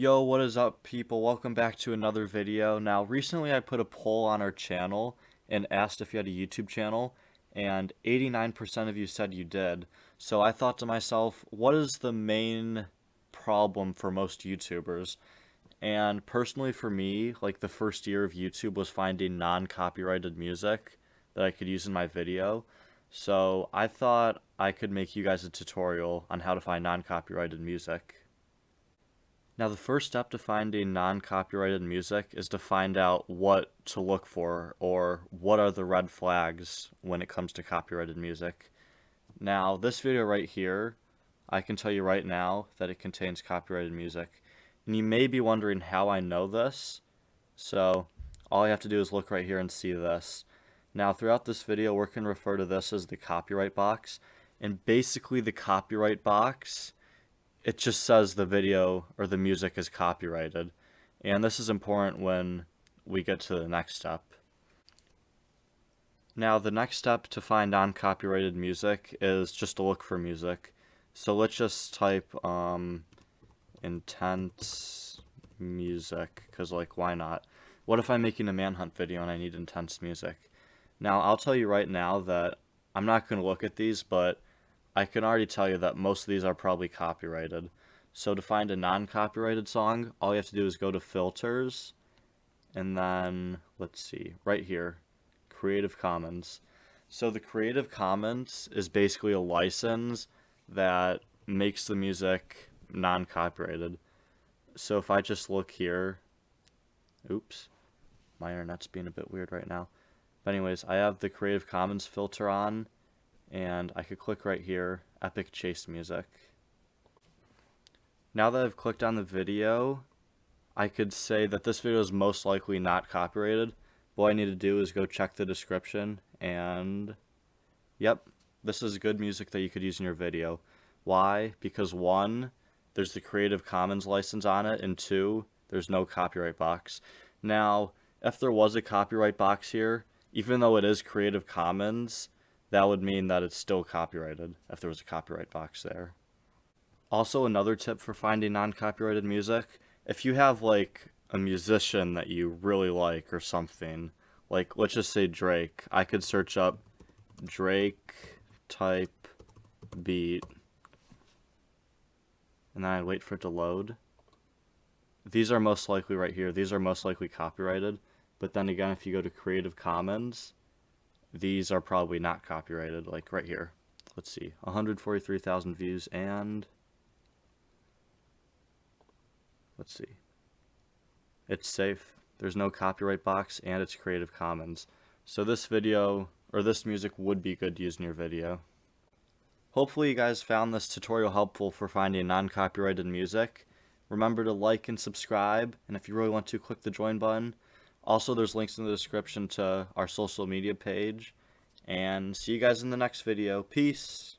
Yo, what is up, people? Welcome back to another video. Now, recently I put a poll on our channel and asked if you had a YouTube channel, and 89% of you said you did. So I thought to myself, what is the main problem for most YouTubers? And personally for me, like the first year of YouTube was finding non-copyrighted music that I could use in my video. So I thought I could make you guys a tutorial on how to find non-copyrighted music. Now, the first step to finding non-copyrighted music is to find out what to look for or what are the red flags when it comes to copyrighted music. Now, this video right here, I can tell you right now that it contains copyrighted music. And you may be wondering how I know this, so all I have to do is look right here and see this. Now, throughout this video, we're going to refer to this as the copyright box. And basically, the copyright box, it just says the video or the music is copyrighted. And this is important when we get to the next step. Now, the next step to find non-copyrighted music is just to look for music. So let's just type intense music, because like, why not? What if I'm making a manhunt video and I need intense music? Now, I'll tell you right now that I'm not going to look at these, but I can already tell you that most of these are probably copyrighted. So to find a non-copyrighted song, all you have to do is go to filters, and then, let's see, right here, Creative Commons. So the Creative Commons is basically a license that makes the music non-copyrighted. So if I just look here, oops, my internet's being a bit weird right now. But anyways, I have the Creative Commons filter on, and I could click right here, Epic Chase Music. Now that I've clicked on the video, I could say that this video is most likely not copyrighted. What I need to do is go check the description, and yep, this is good music that you could use in your video. Why? Because one, there's the Creative Commons license on it, and two, there's no copyright box. Now, if there was a copyright box here, even though it is Creative Commons, that would mean that it's still copyrighted if there was a copyright box there. Also, another tip for finding non-copyrighted music, if you have like a musician that you really like or something, like let's just say Drake, I could search up Drake type beat, and then I'd wait for it to load. These are most likely right here. These are most likely copyrighted, but then again, if you go to Creative Commons, these are probably not copyrighted, like right here. Let's see, 143,000 views, and let's see. It's safe. There's no copyright box, and it's Creative Commons. So this video, or this music, would be good to use in your video. Hopefully you guys found this tutorial helpful for finding non-copyrighted music. Remember to like and subscribe, and if you really want to, click the join button. Also, there's links in the description to our social media page. And see you guys in the next video. Peace!